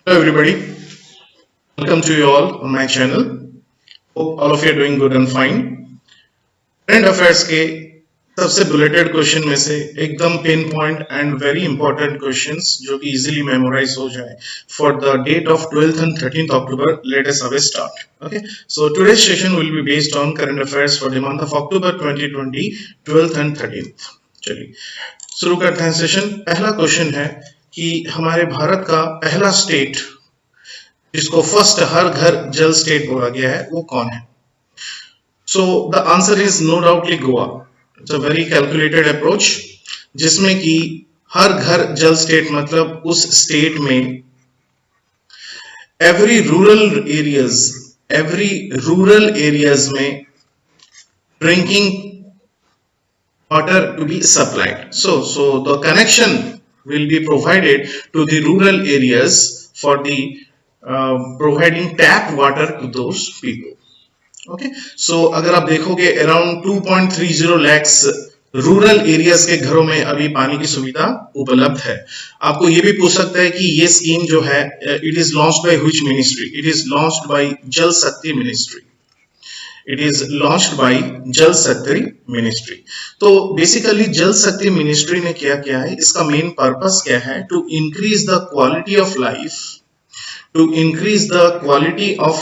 Hello everybody, welcome to you all on my channel. Hope all of you are doing good and fine. Current affairs के सबसे bulleted question में से एकदम pinpoint and very important questions जो कि easily memorise हो जाए for the date of 12th and 13th October. Let us have a start. Okay, so today's session will be based on current affairs for the month of October 2020, 12th and 13th. चलिए शुरू करते हैं session. पहला question है कि हमारे भारत का पहला स्टेट जिसको फर्स्ट हर घर जल स्टेट बोला गया है वो कौन है? So the answer is no doubtly Goa. It's a very calculated approach जिसमें कि हर घर जल स्टेट मतलब उस स्टेट में एवरी रूरल एरियाज में drinking water to be supplied. So the connection will be provided to the rural areas for the providing tap water to those people. Okay, so अगर आप देखोगे around 2.30 lakhs रूरल एरियाज के घरों में अभी पानी की सुविधा उपलब्ध है. आपको ये भी पूछ सकता है कि ये स्कीम जो है it is launched by which ministry? It is launched by जल शक्ति ministry. It is launched by जल शक्ति मिनिस्ट्री. तो बेसिकली जल शक्ति मिनिस्ट्री ने क्या किया है, इसका मेन पर्पस क्या है? To increase the quality of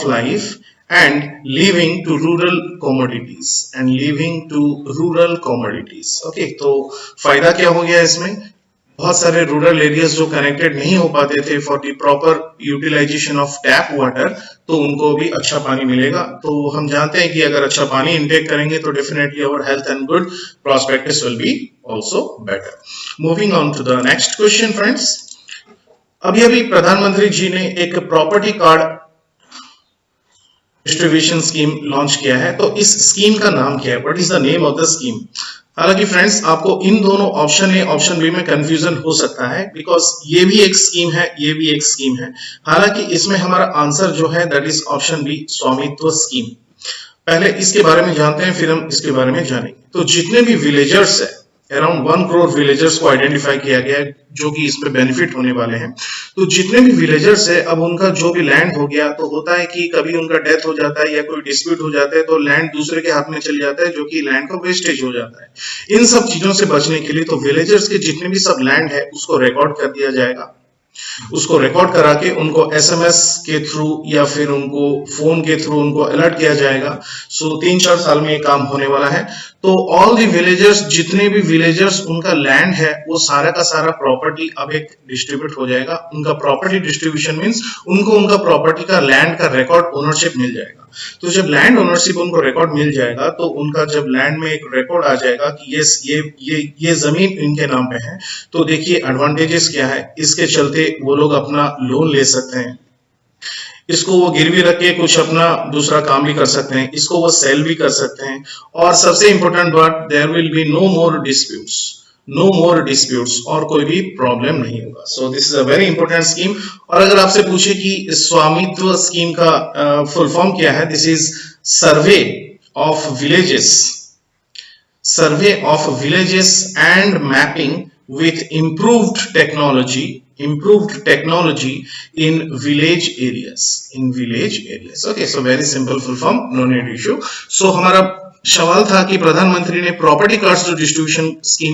life and living to rural commodities. Okay, तो फायदा क्या हो गया इसमें? बहुत सारे रूरल एरियाज जो कनेक्टेड नहीं हो पाते थे for the proper utilisation of tap water, तो उनको भी अच्छा पानी मिलेगा. तो हम जानते हैं कि अगर अच्छा पानी इंटेक करेंगे तो definitely our health and good prospects will be also better. Moving on to the next question friends. अभी प्रधानमंत्री जी ने एक property card distribution scheme launch किया है. तो इस स्कीम का नाम क्या है? What is the name of the scheme? हालांकि फ्रेंड्स आपको इन दोनों ऑप्शन ए ऑप्शन बी में कंफ्यूजन हो सकता है बिकॉज ये भी एक स्कीम है, ये भी एक स्कीम है. हालांकि इसमें हमारा आंसर जो है दैट इज ऑप्शन बी, स्वामित्व स्कीम. पहले इसके बारे में जानते हैं फिर हम इसके बारे में जानेंगे. तो जितने भी विलेजर्स है, अराउंड 1 करोड़ विलेजर्स को आइडेंटिफाई किया गया है जो कि इसमें बेनिफिट होने वाले हैं. तो जितने भी विलेजर्स है, अब उनका जो भी लैंड हो गया, तो होता है कि कभी उनका डेथ हो जाता है या कोई डिस्प्यूट हो जाता है तो लैंड दूसरे के हाथ में चल जाता है जो कि लैंड का वेस्टेज हो जाता है. इन सब चीजों से बचने के लिए तो विलेजर्स के जितने भी सब लैंड है उसको रिकॉर्ड कर दिया जाएगा. उसको रिकॉर्ड करा के उनको एसएमएस के थ्रू या फिर उनको फोन के थ्रू उनको अलर्ट किया जाएगा. सो 3-4 साल में ये काम होने वाला है. तो ऑल दी विलेजर्स, जितने भी विलेजर्स उनका लैंड है वो सारा का सारा प्रॉपर्टी अब एक डिस्ट्रीब्यूट हो जाएगा. उनका प्रॉपर्टी डिस्ट्रीब्यूशन मींस उनको उनका प्रॉपर्टी का लैंड का रिकॉर्ड ओनरशिप मिल जाएगा. तो जब लैंड ओनरशिप उनको रिकॉर्ड मिल जाएगा तो उनका जब लैंड में एक रिकॉर्ड आ जाएगा कि ये जमीन इनके नाम पे है, तो देखिए एडवांटेजेस क्या है. इसके चलते वो लोग अपना लोन ले सकते हैं, इसको वो गिरवी रख के कुछ अपना दूसरा काम भी कर सकते हैं, इसको वो सेल भी कर सकते हैं. और सबसे इंपॉर्टेंट बात, there will be no more disputes और कोई भी प्रॉब्लम नहीं होगा. So this is a very important scheme. और अगर आपसे पूछे कि स्वामित्व स्कीम का फुल फॉर्म क्या है, this is survey of villages and mapping with improved technology in village areas. Okay, so very simple full form, no need issue. So हमारा सवाल था कि प्रधानमंत्री ने प्रॉपर्टी कार्ड्स जो डिस्ट्रीब्यूशन स्कीम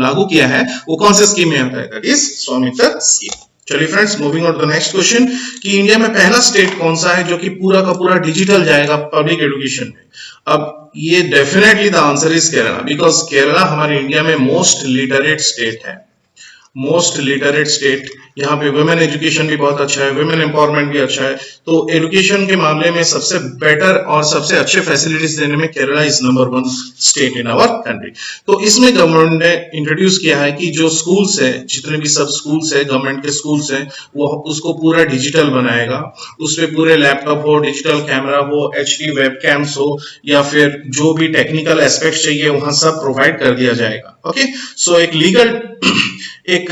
लागू किया है वो कौन से स्कीम में आता है? That is Swamitva scheme. चलिए friends, moving on to the next question कि इंडिया में पहला स्टेट कौन सा है जो कि पूरा का पूरा डिजिटल जाएगा पब्लिक एजुकेशन में? अब ये definitely the answer is Kerala, because Kerala हमारे इंडिया में मोस्ट लिटरेट स्टेट. यहाँ पे वुमेन एजुकेशन भी बहुत अच्छा है, वुमेन एम्पावरमेंट भी अच्छा है. तो एजुकेशन के मामले में सबसे बेटर और सबसे अच्छे फैसिलिटीज देने में Kerala is number 1 state in our country. तो इसमें गवर्नमेंट ने इंट्रोड्यूस किया है कि जो स्कूल्स है, जितने भी सब स्कूल्स है, गवर्नमेंट के स्कूल्स है, वो उसको पूरा डिजिटल बनाएगा. उसमें पूरे लैपटॉप हो, डिजिटल कैमरा हो, HD वेबकैम्स हो या फिर जो भी टेक्निकल एस्पेक्ट चाहिए वहां सब प्रोवाइड कर दिया जाएगा. ओके, सो एक लीगल एक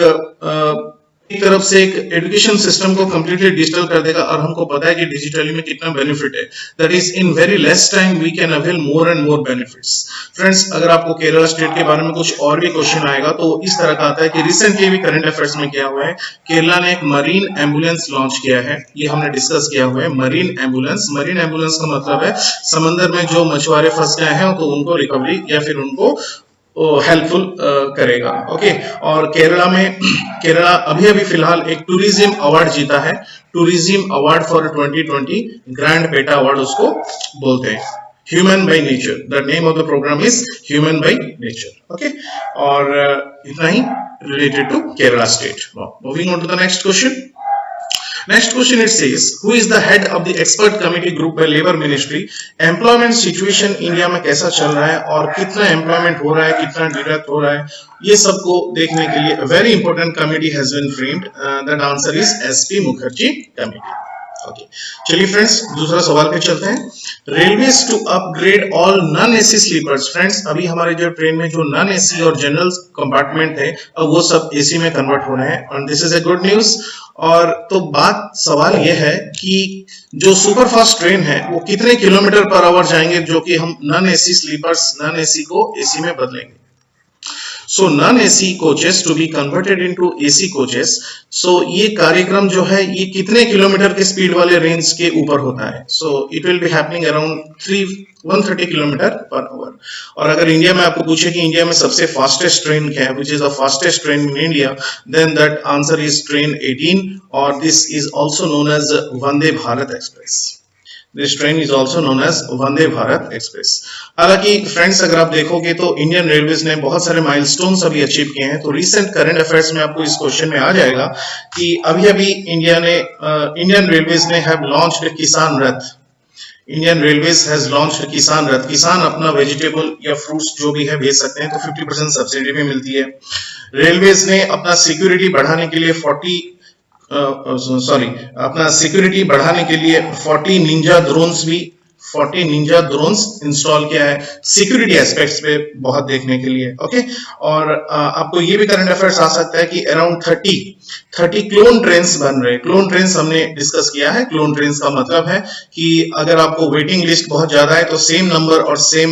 एक तरफ से एक एजुकेशन सिस्टम को कंप्लीटली डिजिटल कर देगा और हमको पता है कि डिजिटली में कितना बेनिफिट है, that is in very less time we can avail more and more benefits. Friends, अगर आपको केरला स्टेट के बारे में कुछ और भी क्वेश्चन आएगा तो इस तरह का आता है कि रिसेंटली भी करंट अफेयर्स में क्या हुआ है, केरला ने एक मरीन एम्बुलेंस लॉन्च किया है, ये हमने डिस्कस किया हुआ है। मरीन एम्बुलेंस का मतलब है समंदर में जो मछुआरे फंस गए हैं तो उनको रिकवरी या फिर उनको हेल्पफुल करेगा। ओके, और केरला अभी फिलहाल एक टूरिज्म अवार्ड जीता है, tourism award for 2020, grand PETA award उसको बोलते हैं। Human by nature, the name of the program is human by nature. Okay, और इतना ही related to Kerala state. Moving on to the next question. Next question it says, who is the head of the expert committee group by Labour Ministry? Employment situation India में कैसा चल रहा है और कितना एम्प्लॉयमेंट हो रहा है, कितना डिडक्ट हो रहा है, ये सबको देखने के लिए very important committee has been framed. That answer is SP Mukherjee committee. Okay, चलिए फ्रेंड्स दूसरा सवाल पे चलते हैं। Railways to upgrade all non AC sleepers. Friends, अभी हमारे जो ट्रेन में जो नॉन एसी और जनरल कंपार्टमेंट है अब वो सब एसी में कन्वर्ट हो रहे हैं, और this is a good news. और तो सवाल ये है कि जो सुपर फास्ट ट्रेन है वो कितने किलोमीटर पर आवर जाएंगे जो कि हम non AC sleepers, non AC को एसी में बदलेंगे। So non-AC coaches to be converted into AC coaches. So ये कार्यक्रम जो है ये कितने किलोमीटर के स्पीड वाले रेंज के ऊपर होता है। So it will be happening around 130 kilometre per hour. और अगर इंडिया में आपको पूछे कि इंडिया में सबसे फास्टेस्ट ट्रेन क्या है, which is the fastest train in India, then that answer is train 18, और this is also known as Vande Bharat Express. This train is also known as Vande Bharat express. हालांकि फ्रेंड्स, अगर आप देखोगे तो इंडियन रेलवेज ने बहुत सारे माइलस्टोन्स अभी अचीव किए हैं। तो रिसेंट करंट अफेयर्स में आपको इस क्वेश्चन में आ जाएगा कि अभी इंडियन रेलवेज ने हैव लॉन्च्ड किसान रथ। इंडियन रेलवेज हैज लॉन्च्ड किसान रथ। किसान अपना वेजिटेबल या फ्रूट्स जो भी है भेज सकते हैं तो 50% सब्सिडी भी मिलती है। रेलवेज ने अपना सिक्योरिटी बढ़ाने के लिए 40 निंजा ड्रोन्स इंस्टॉल किया है, सिक्योरिटी एस्पेक्ट्स पे बहुत देखने के लिए। ओके, और आपको ये भी करंट अफेयर्स आ सकता है कि अराउंड 30 क्लोन ट्रेन्स बन रहे हैं। क्लोन ट्रेन्स हमने डिस्कस किया है। क्लोन ट्रेन्स का मतलब है कि अगर आपको वेटिंग लिस्ट बहुत ज्यादा है तो सेम नंबर और same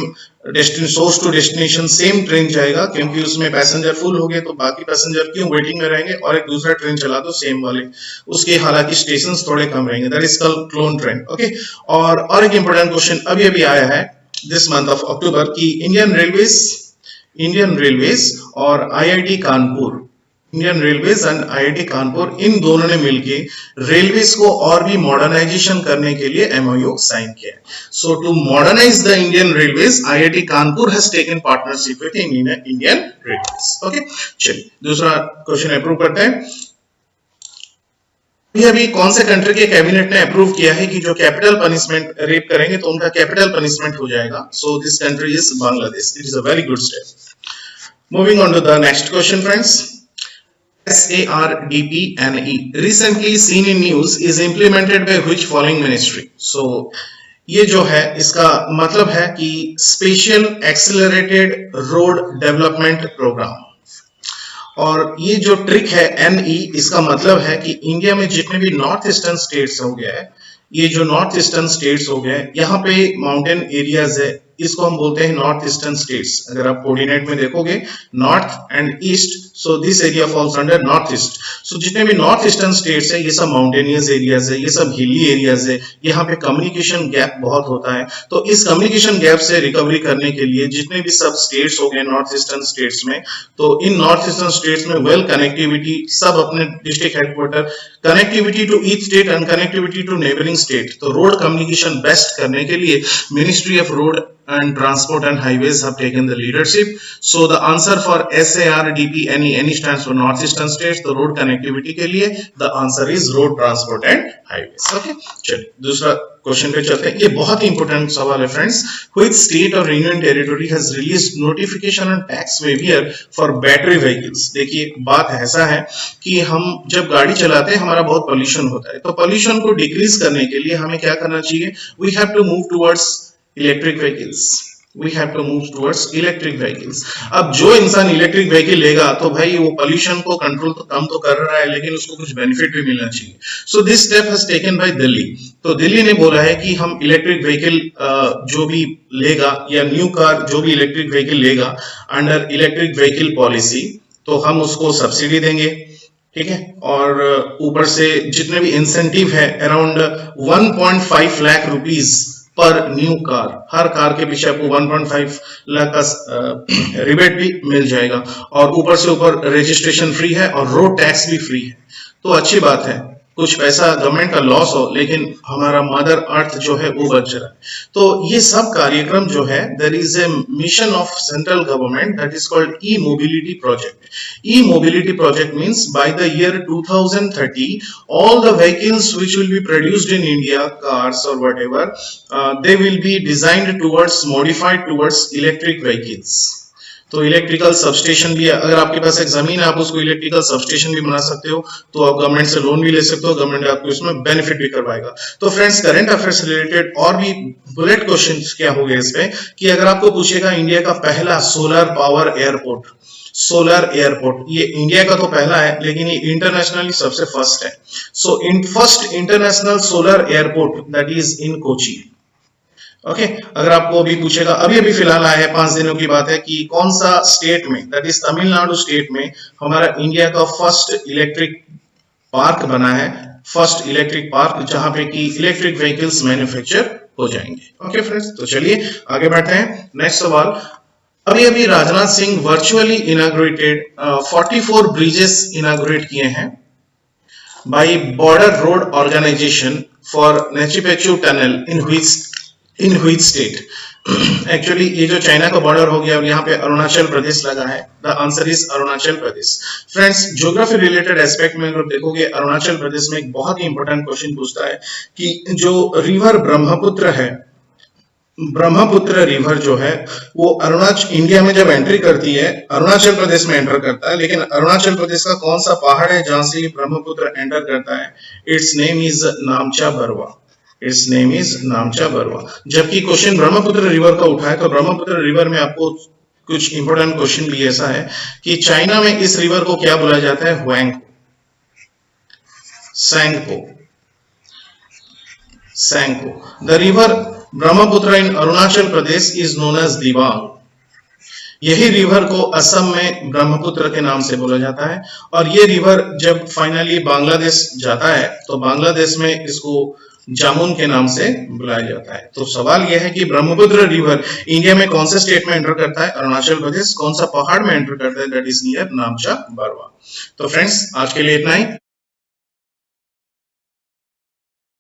source to destination same train जाएगा, क्योंकि उसमें पैसेंजर फुल हो गए तो बाकी पैसेंजर क्यों वेटिंग में रहेंगे, और एक दूसरा ट्रेन चला दो सेम वाले, उसके हालांकि स्टेशंस थोड़े कम रहेंगे। That is called clone train. Okay, और एक इंपॉर्टेंट क्वेश्चन अभी आया है दिस मंथ ऑफ अक्टूबर कि इंडियन रेलवेज और IIT Kanpur, Indian railways and IIT Kanpur, इन दोनों ने मिलके रेलवेज को और भी मॉडर्नाइजेशन करने के लिए एमओयू साइन किया है। So to modernize the Indian railways, IIT Kanpur has taken partnership with Indian railways. Okay, चलिए दूसरा क्वेश्चन अप्रूव करते हैं। अभी कौन से कंट्री के कैबिनेट ने अप्रूव किया है कि जो कैपिटल पनिशमेंट रेप करेंगे तो उनका कैपिटल पनिशमेंट हो जाएगा। So this country is Bangladesh. It is a very good step. Moving on to the next question friends. SARDPNE recently seen in news is implemented by which following ministry? So ये जो है इसका मतलब है कि special accelerated road development programme. और ये जो ट्रिक है NE, इसका मतलब है कि इंडिया में जितने भी नॉर्थ ईस्टर्न स्टेट्स हो गया है, ये जो नॉर्थ ईस्टर्न स्टेट्स हो गए, यहाँ पे माउंटेन एरियाज है, इसको हम बोलते हैं नॉर्थ ईस्टर्न स्टेट्स। अगर आप कोऑर्डिनेट में देखोगे north and east, so this area falls under north east. So जितने भी नॉर्थ ईस्टर्न स्टेट्स है ये सब माउंटेनियस एरियाज है, ये सब हिली एरियाज है, यहाँ पे कम्युनिकेशन गैप बहुत होता है। तो इस कम्युनिकेशन गैप से रिकवरी करने के लिए जितने भी सब स्टेट्स हो गए नॉर्थ ईस्टर्न स्टेट्स में, तो इन नॉर्थ ईस्टर्न स्टेट्स में वेल कनेक्टिविटी, सब अपने district headquarter, connectivity to each state and connectivity to neighbouring state, तो रोड कम्युनिकेशन बेस्ट करने के लिए ministry of road and Transport and Highways have taken the leadership. So the answer for SARDPNE, NE stands for North Eastern States, the road connectivity के लिए the answer is Road Transport and Highways. Okay, चलिए दूसरा question पे चलते हैं। ये बहुत ही important सवाल है friends. Which state or union territory has released notification on tax waiver for battery vehicles? देखिए बात ऐसा है कि हम जब गाड़ी चलाते हैं हमारा बहुत पोल्यूशन होता है, तो पोल्यूशन को डिक्रीज करने के लिए हमें क्या करना चाहिए? We have to move towards electric vehicles. We have to move towards electric vehicles. अब जो इंसान इलेक्ट्रिक व्हीकल लेगा तो भाई वो पोल्यूशन को कंट्रोल तो कम तो कर रहा है, लेकिन उसको कुछ बेनिफिट भी मिलना चाहिए। So this step has taken by Delhi. तो दिल्ली ने बोला है कि हम इलेक्ट्रिक व्हीकल जो भी लेगा या न्यू कार जो भी इलेक्ट्रिक व्हीकल लेगा अंडर इलेक्ट्रिक व्हीकल पॉलिसी, तो हम उसको सब्सिडी देंगे, ठीक है। और ऊपर से जितने भी इंसेंटिव है अराउंड 1.5 लाख रुपीस पर न्यू कार, हर कार के पीछे आपको 1.5 लाख का रिबेट भी मिल जाएगा, और ऊपर से ऊपर रजिस्ट्रेशन फ्री है और रोड टैक्स भी फ्री है। तो अच्छी बात है, कुछ पैसा गवर्नमेंट का लॉस हो लेकिन हमारा मदर अर्थ जो है वो बच रहा है। तो ये सब कार्यक्रम जो है, there is a mission of central government that is called e mobility project. E mobility project means by the year 2030 all the vehicles which will be produced in India, cars or whatever, they will be designed towards, modified towards electric vehicles. तो electrical substation भी है, अगर आपके पास एक जमीन है आप उसको इलेक्ट्रिकल सबस्टेशन भी बना सकते हो, तो आप गवर्नमेंट से लोन भी ले सकते हो, गवर्नमेंट आपको इसमें बेनिफिट भी करवाएगा। तो फ्रेंड्स, करंट अफेयर्स रिलेटेड और भी बुलेट क्वेश्चंस क्या हो गए इसमें कि अगर आपको पूछेगा इंडिया का पहला solar power airport, solar airport, ये इंडिया का तो पहला है लेकिन ये इंटरनेशनली सबसे फर्स्ट है। So in first international solar airport that is in Kochi. Okay, अगर आपको अभी पूछेगा, अभी अभी फिलहाल आया है, 5 दिनों की बात है, कि कौन सा स्टेट में, दैट इज तमिलनाडु स्टेट में हमारा इंडिया का फर्स्ट इलेक्ट्रिक पार्क बना है, फर्स्ट इलेक्ट्रिक पार्क जहां पे कि इलेक्ट्रिक व्हीकल्स मैन्युफैक्चर हो जाएंगे। ओके फ्रेंड्स, तो चलिए आगे बढ़ते हैं। नेक्स्ट सवाल, अभी अभी Rajnath Singh virtually inaugurated 44 bridges inaugurate किए हैं by Border Road Organisation for Nechiphu tunnel in which state. Actually ये जो चाइना का बॉर्डर हो गया और यहाँ पे अरुणाचल प्रदेश लगा है, the answer is Arunachal Pradesh. Friends, geography related aspect में अगर देखोगे, अरुणाचल प्रदेश में एक बहुत ही इंपॉर्टेंट क्वेश्चन पूछता है कि जो रिवर ब्रह्मपुत्र है, ब्रह्मपुत्र रिवर जो है वो अरुणाचल इंडिया में जब एंट्री करती है अरुणाचल प्रदेश में एंटर करता है, लेकिन अरुणाचल प्रदेश का कौन सा पहाड़ है जहां से ब्रह्मपुत्र एंटर करता है? It's name is नामचा Barwa. It's name is नामचा Barwa. जबकि क्वेश्चन ब्रह्मपुत्र रिवर का उठा है, तो ब्रह्मपुत्र रिवर में आपको कुछ इंपॉर्टेंट क्वेश्चन भी ऐसा है कि चाइना में इस रिवर को क्या बोला जाता है? हुआंगपो, Tsangpo, Tsangpo. The river Brahmaputra in Arunachal Pradesh is known as Dibang. यही रिवर को असम में ब्रह्मपुत्र के नाम से बोला जाता है, और ये रिवर जब फाइनली बांग्लादेश जाता है तो बांग्लादेश में इसको जामुन के नाम से बुलाया जाता है। तो सवाल यह है कि ब्रह्मपुत्र रिवर इंडिया में कौन से स्टेट में एंटर करता है? अरुणाचल प्रदेश। कौन सा पहाड़ में एंटर करता है? That is near नामचा Barwa. तो फ्रेंड्स, आज के लिए इतना ही।